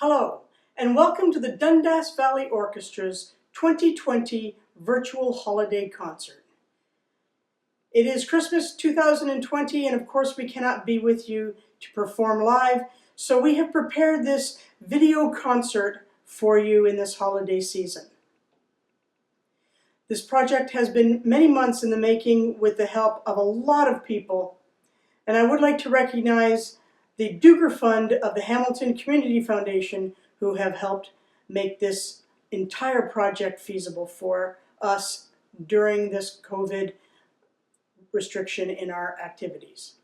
Hello, and welcome to the Dundas Valley Orchestra's 2020 Virtual Holiday Concert. It is Christmas 2020, and of course we cannot be with you to perform live, so we have prepared this video concert for you in this holiday season. This project has been many months in the making with the help of a lot of people, and I would like to recognize the Duger Fund of the Hamilton Community Foundation, who have helped make this entire project feasible for us during this COVID restriction in our activities.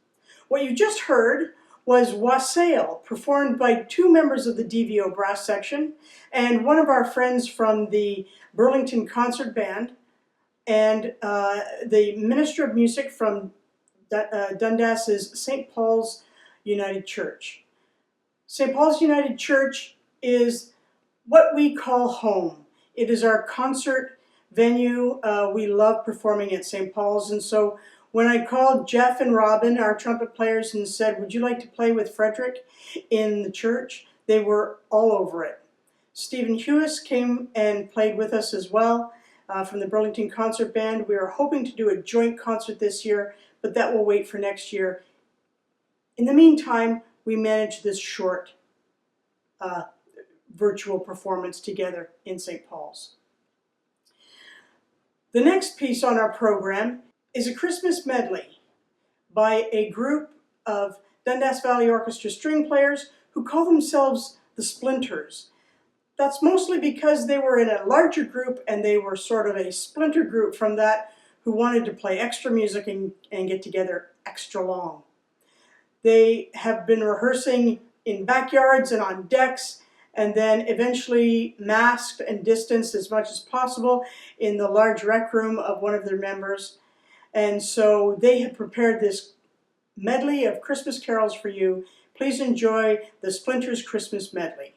What you just heard was Wassail, performed by two members of the DVO brass section and one of our friends from the Burlington Concert Band and the Minister of Music from Dundas's St. Paul's United Church. St. Paul's United Church is what we call home. It is our concert venue. We love performing at St. Paul's, and so when I called Jeff and Robin, our trumpet players, and said, would you like to play with Frederick in the church? They were all over it. Stephen Hewis came and played with us as well from the Burlington Concert Band. We are hoping to do a joint concert this year, but that will wait for next year. In the meantime, we managed this short virtual performance together in St. Paul's. The next piece on our program is a Christmas medley by a group of Dundas Valley Orchestra string players who call themselves the Splinters. That's mostly because they were in a larger group and they were sort of a splinter group from that who wanted to play extra music and get together extra long. They have been rehearsing in backyards and on decks, and then eventually masked and distanced as much as possible in the large rec room of one of their members. And so they have prepared this medley of Christmas carols for you. Please enjoy the Splinters Christmas Medley.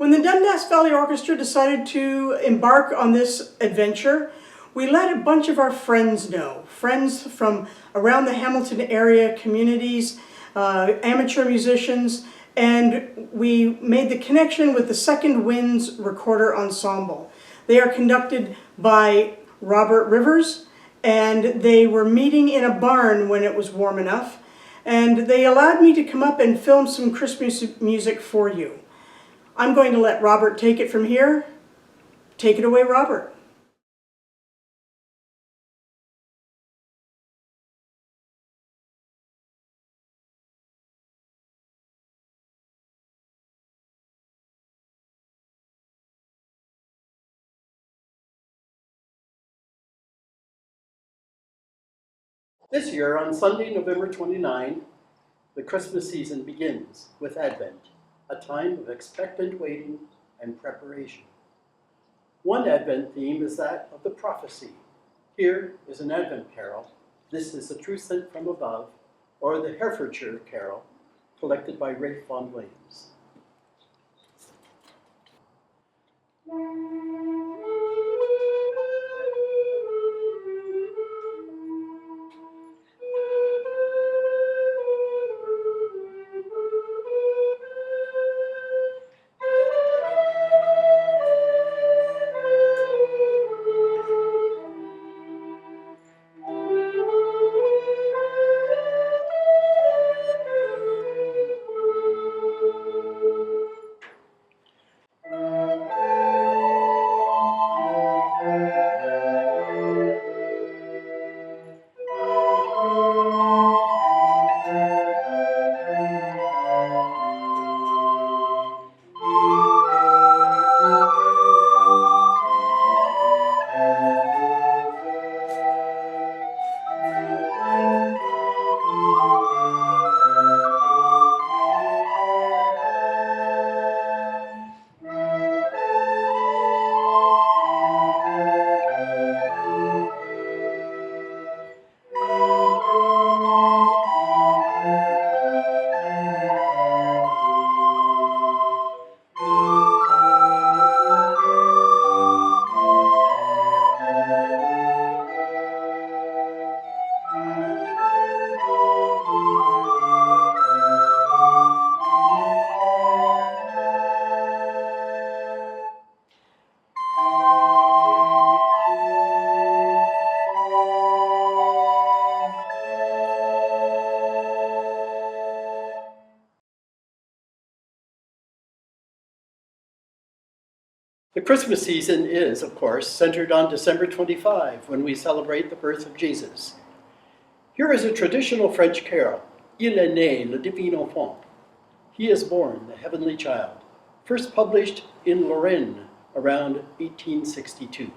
When the Dundas Valley Orchestra decided to embark on this adventure, we let a bunch of our friends know. Friends from around the Hamilton area, communities, amateur musicians, and we made the connection with the Second Winds Recorder Ensemble. They are conducted by Robert Rivers, and they were meeting in a barn when it was warm enough, and they allowed me to come up and film some Christmas music for you. I'm going to let Robert take it from here. Take it away, Robert. This year, on Sunday, November 29, the Christmas season begins with Advent, a time of expectant waiting and preparation. One Advent theme is that of the prophecy. Here is an Advent carol. This is the Truth Sent from Above, or the Herefordshire Carol, collected by Ralph Vaughan Williams. The Christmas season is, of course, centered on December 25, when we celebrate the birth of Jesus. Here is a traditional French carol, Il est né, le divin enfant. He is born, the heavenly child, first published in Lorraine around 1862.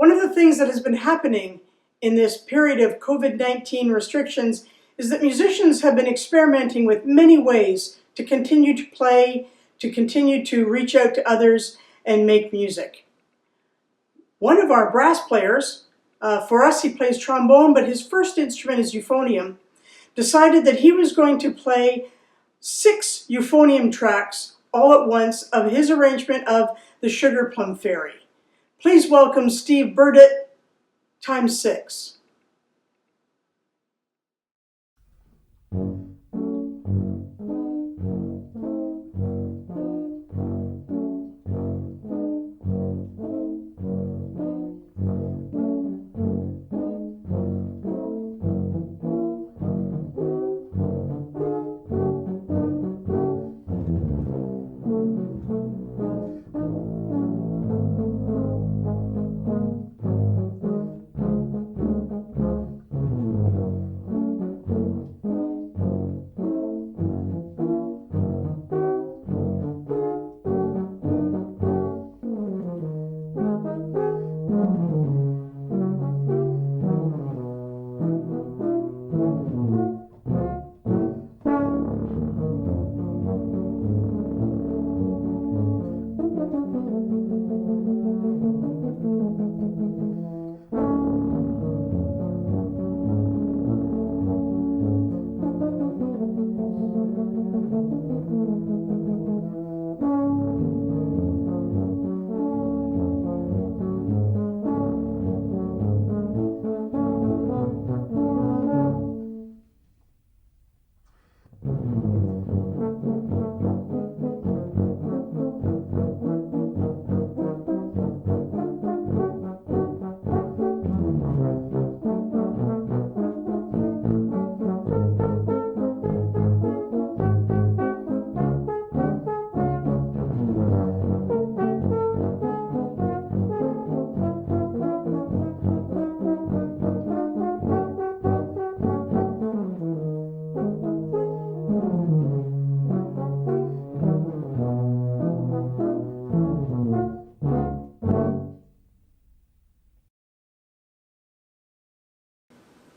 One of the things that has been happening in this period of COVID-19 restrictions is that musicians have been experimenting with many ways to continue to play, to continue to reach out to others and make music. One of our brass players, for us he plays trombone, but his first instrument is euphonium, decided that he was going to play 6 euphonium tracks all at once of his arrangement of the Sugar Plum Fairy. Please welcome Steve Burdett, times 6.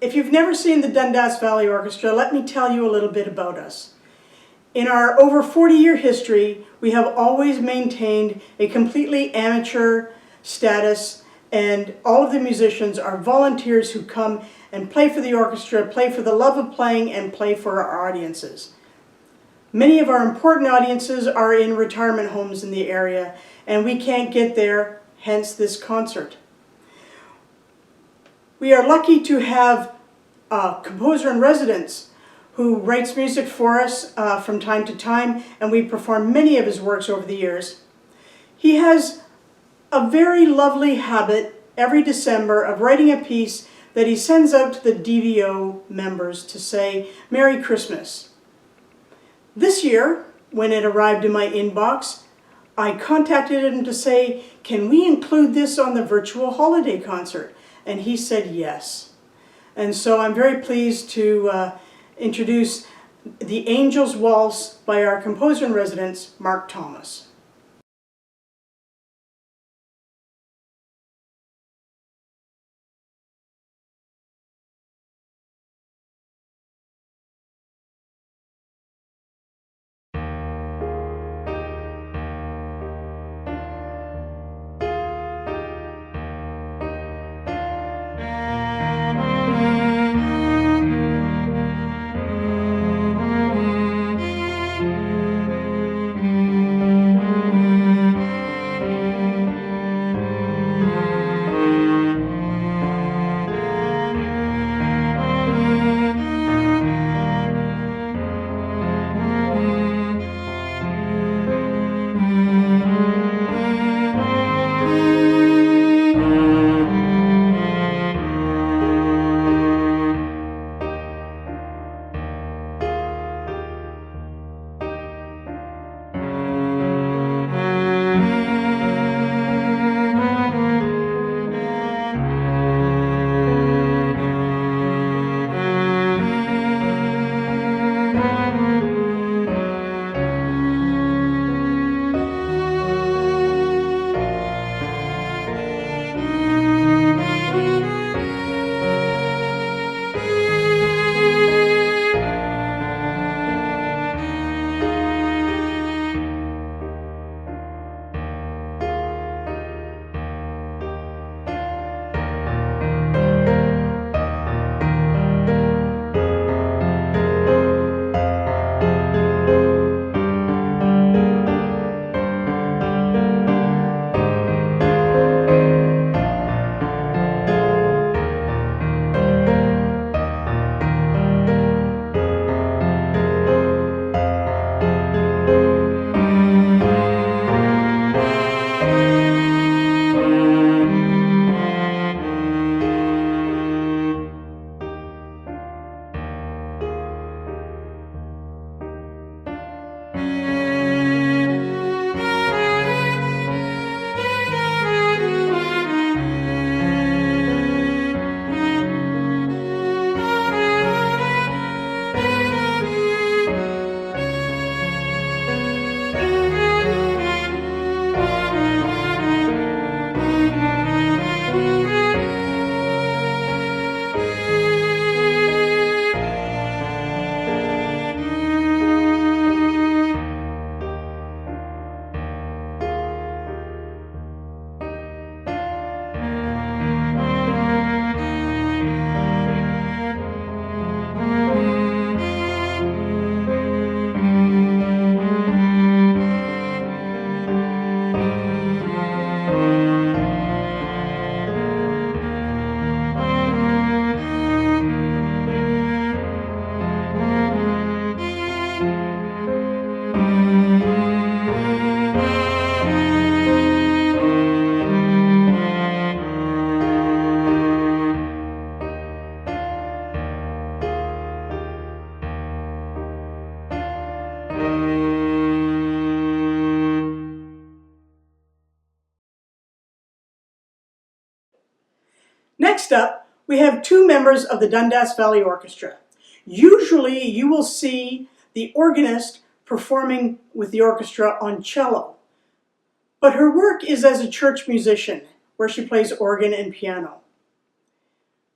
If you've never seen the Dundas Valley Orchestra, let me tell you a little bit about us. In our over 40-year history, we have always maintained a completely amateur status, and all of the musicians are volunteers who come and play for the orchestra, play for the love of playing, and play for our audiences. Many of our important audiences are in retirement homes in the area, and we can't get there, hence this concert. We are lucky to have a composer in residence who writes music for us from time to time, and we perform many of his works over the years. He has a very lovely habit every December of writing a piece that he sends out to the DVO members to say, "Merry Christmas." This year, when it arrived in my inbox, I contacted him to say, "Can we include this on the virtual holiday concert?" And he said yes. And so I'm very pleased to introduce The Angel's Waltz by our composer in residence, Mark Thomas. Next up, we have two members of the Dundas Valley Orchestra. Usually you will see the organist performing with the orchestra on cello, but her work is as a church musician, where she plays organ and piano.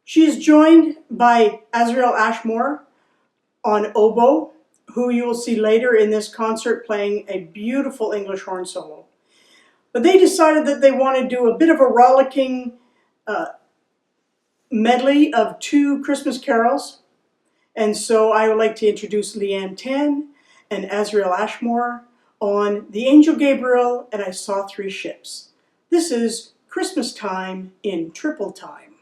She is joined by Azrael Ashmore on oboe, who you will see later in this concert playing a beautiful English horn solo. But they decided that they want to do a bit of a rollicking medley of two Christmas carols. And so I would like to introduce Leanne Tan and Azrael Ashmore on The Angel Gabriel and I Saw Three Ships. This is Christmas Time in Triple Time.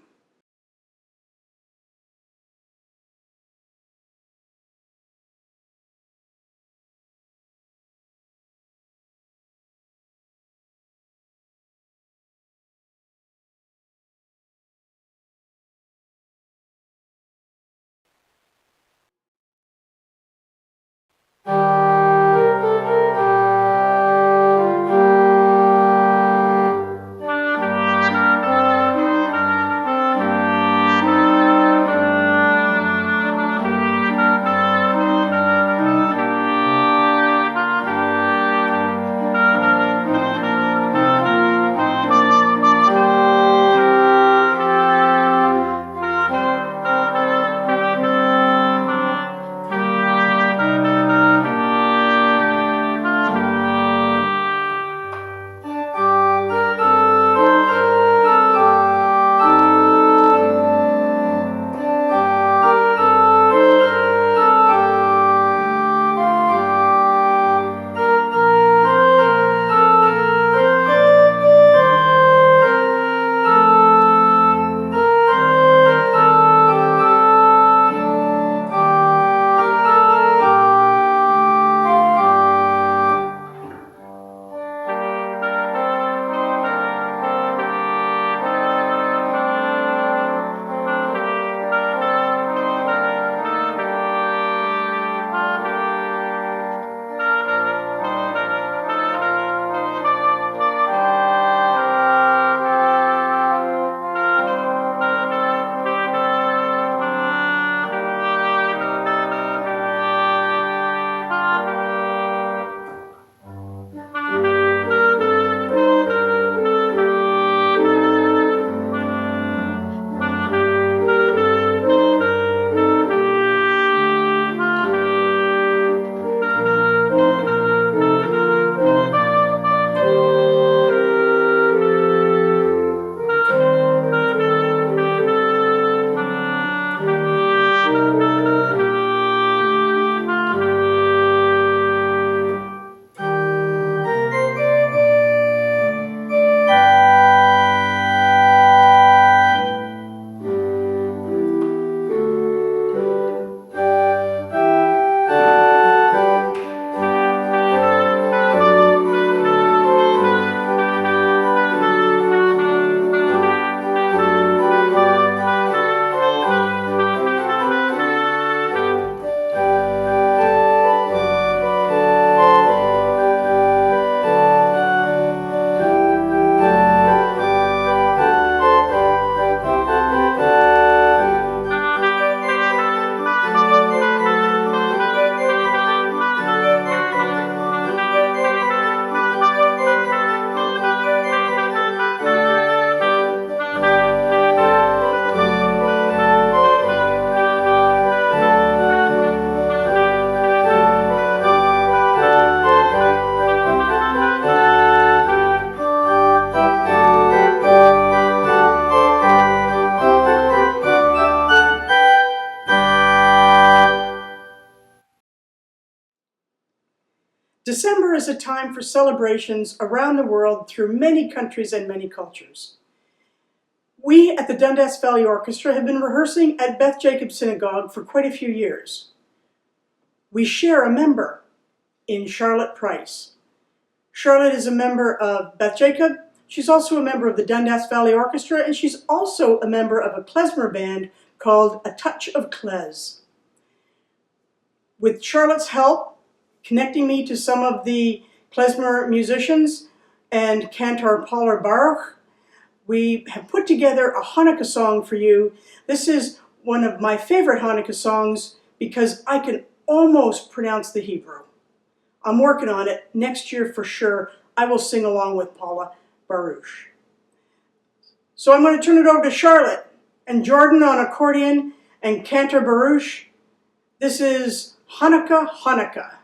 December is a time for celebrations around the world through many countries and many cultures. We at the Dundas Valley Orchestra have been rehearsing at Beth Jacobs Synagogue for quite a few years. We share a member in Charlotte Price. Charlotte is a member of Beth Jacob. She's also a member of the Dundas Valley Orchestra, and she's also a member of a klezmer band called A Touch of Klez. With Charlotte's help, connecting me to some of the klezmer musicians and cantor Baroque, we have put together a Hanukkah song for you. This is one of my favorite Hanukkah songs because I can almost pronounce the Hebrew. I'm working on it. Next year for sure, I will sing along with Paula Baruch. So I'm going to turn it over to Charlotte and Jordan on accordion and Cantor Baruch. This is Hanukkah, Hanukkah.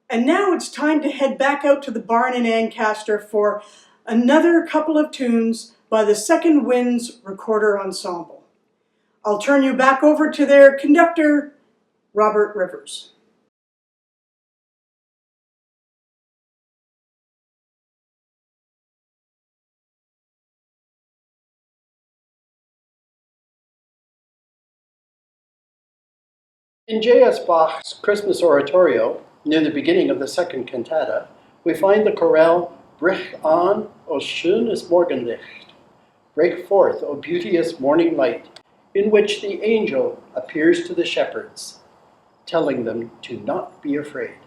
And now it's time to head back out to the barn in Ancaster for another couple of tunes by the Second Winds Recorder Ensemble. I'll turn you back over to their conductor, Robert Rivers. In J.S. Bach's Christmas Oratorio, near the beginning of the second cantata, we find the chorale Brich an, o schönes Morgenlicht, break forth, O beauteous morning light, in which the angel appears to the shepherds, telling them to not be afraid.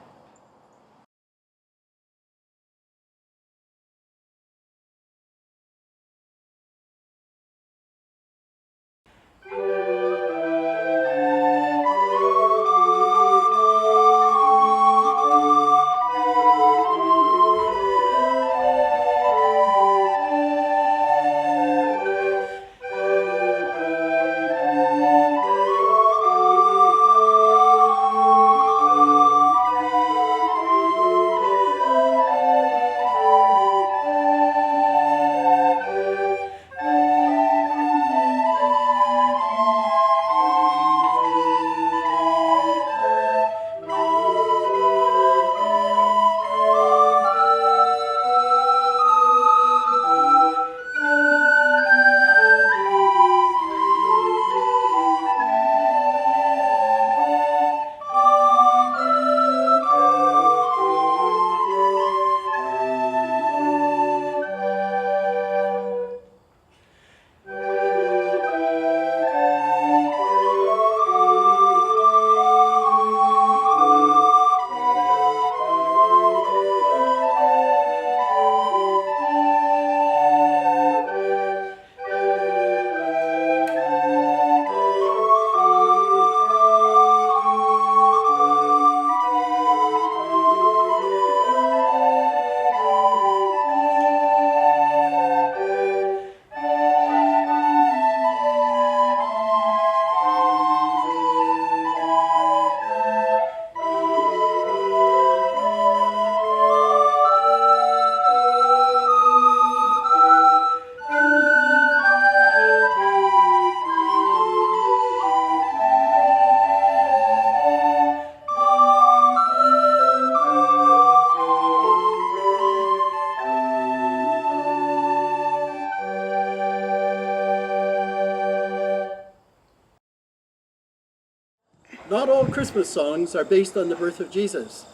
Not all Christmas songs are based on the birth of Jesus.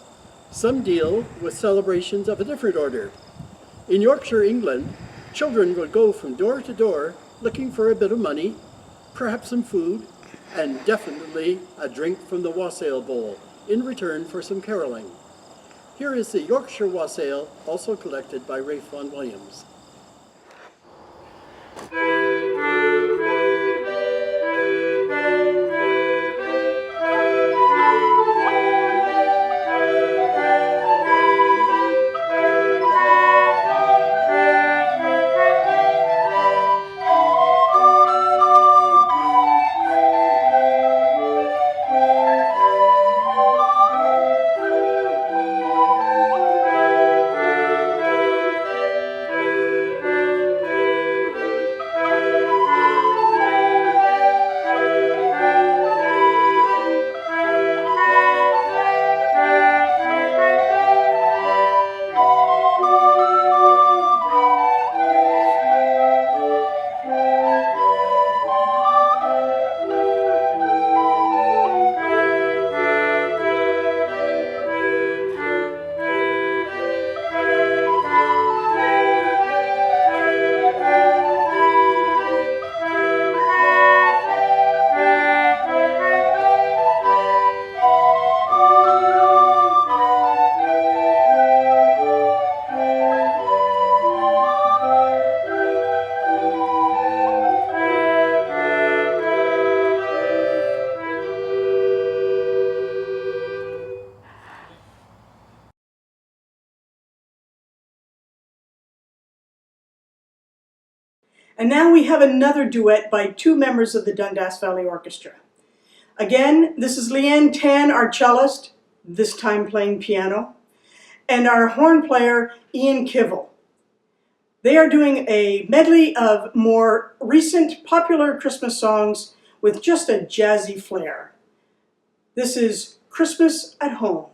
Some deal with celebrations of a different order. In Yorkshire, England, children would go from door to door looking for a bit of money, perhaps some food, and definitely a drink from the wassail bowl in return for some caroling. Here is the Yorkshire wassail, also collected by Ralph Vaughan Williams. And now we have another duet by two members of the Dundas Valley Orchestra. Again, this is Leanne Tan, our cellist, this time playing piano, and our horn player, Ian Kivel. They are doing a medley of more recent popular Christmas songs with just a jazzy flair. This is Christmas at Home.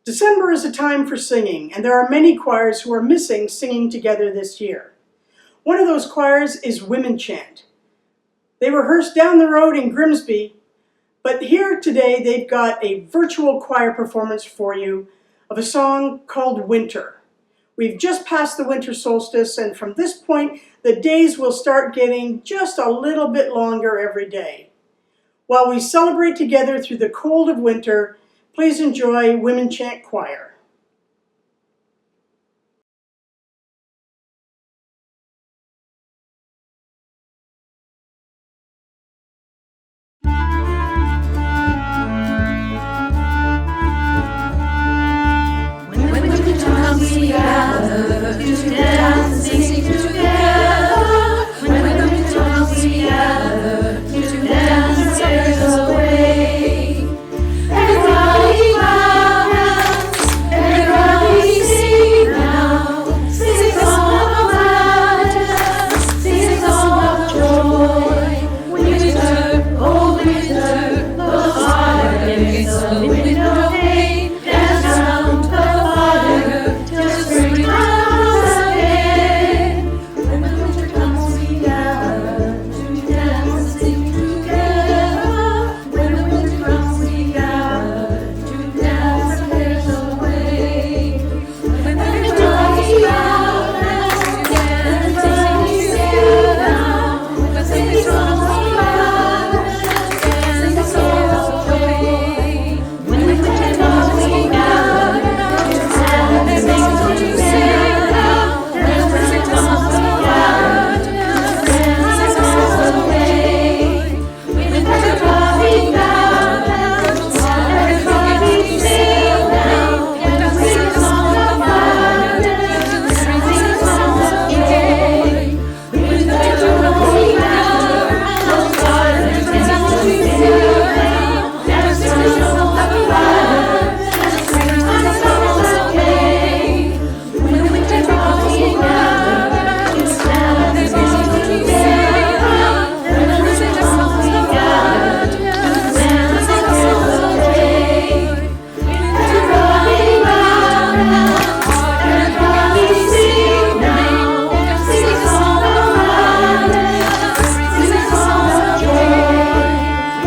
December is a time for singing, and there are many choirs who are missing singing together this year. One of those choirs is Women Chant. They rehearsed down the road in Grimsby, but here today they've got a virtual choir performance for you of a song called Winter. We've just passed the winter solstice, and from this point, the days will start getting just a little bit longer every day. While we celebrate together through the cold of winter, please enjoy Women Chant Choir. When winter comes, we gather to dance and sing together. When winter comes, we gather to dance and sail away. Everybody clap hands, everybody sing now. Sing a song of gladness, sing a song of joy. Winter, oh winter, the fire against the window pane. Dance round the fire till spring comes again. When the winter comes, we gather to dance and sing together. When the winter comes, we gather to dance and sail away. When the winter comes, we gather to dance and sing together. When the winter comes, we gather to dance and sail away. When the winter comes, we gather to dance and sing together. When the winter comes, we gather to dance and sail away. When the winter comes, we gather to everybody sing now. Sing a song of gladness, sing a song of joy. When the winter comes, we gather to fire and dance together. Dance around the fire till spring comes again. When the winter comes, we gather to stand and sing together. When the winter comes, we gather to dance and sail away. Everybody clap hands, everybody sing now. Sing a song of gladness, sing a song of joy.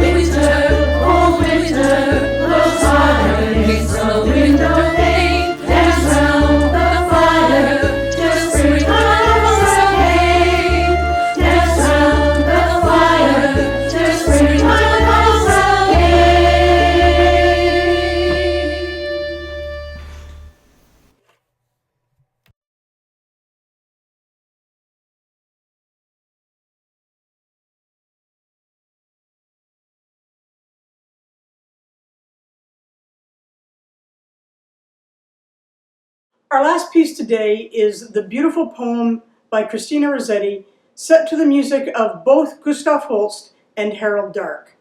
Winter, oh winter, blows hard against the window pane. Dance round the fire till spring comes again. Dance round the fire till spring comes again. Our last piece today is the beautiful poem by Christina Rossetti, set to the music of both Gustav Holst and Harold Dark.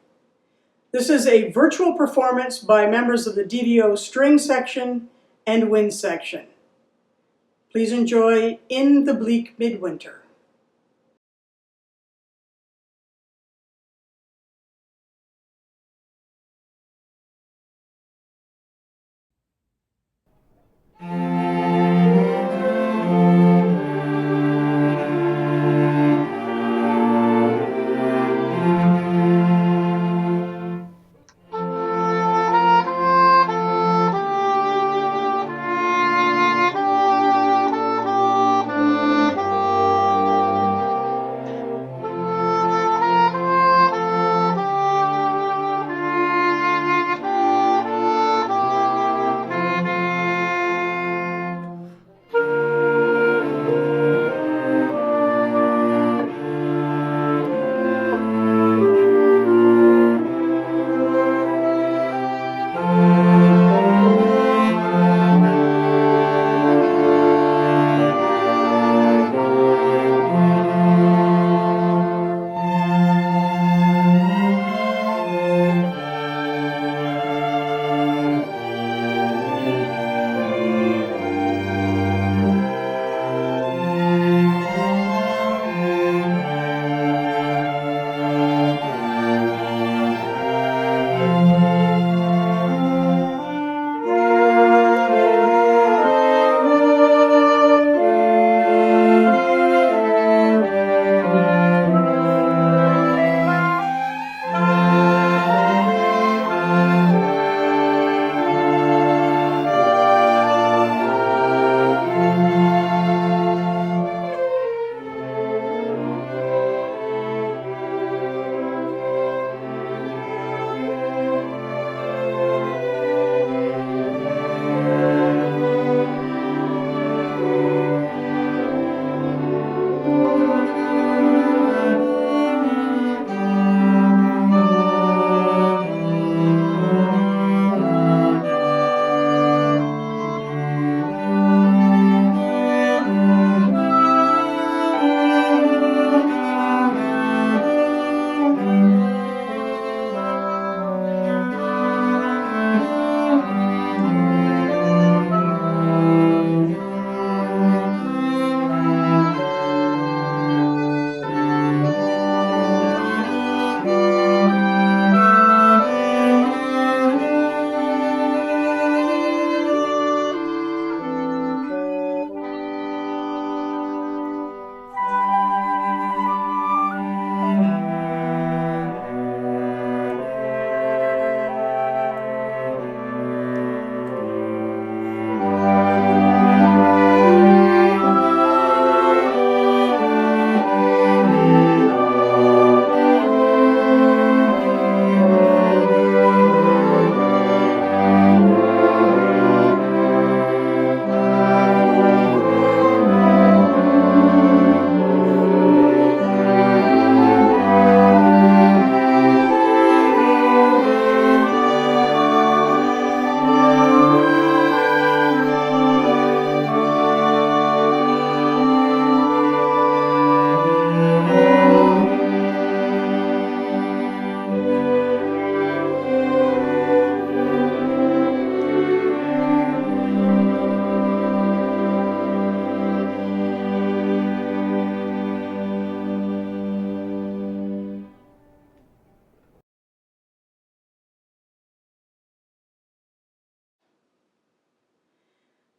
This is a virtual performance by members of the DVO string section and wind section. Please enjoy In the Bleak Midwinter.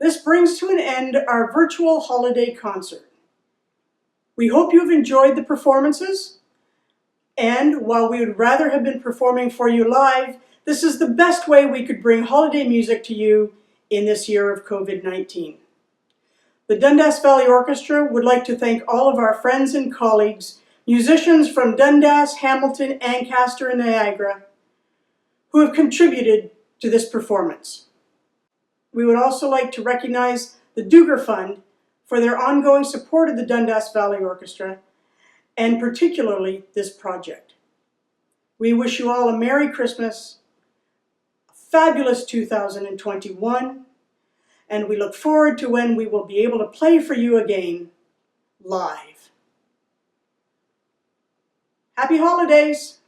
This brings to an end our virtual holiday concert. We hope you've enjoyed the performances, and while we would rather have been performing for you live, this is the best way we could bring holiday music to you in this year of COVID-19. The Dundas Valley Orchestra would like to thank all of our friends and colleagues, musicians from Dundas, Hamilton, Ancaster, and Niagara, who have contributed to this performance. We would also like to recognize the Duger Fund for their ongoing support of the Dundas Valley Orchestra, and particularly this project. We wish you all a Merry Christmas, a fabulous 2021, and we look forward to when we will be able to play for you again, live. Happy holidays!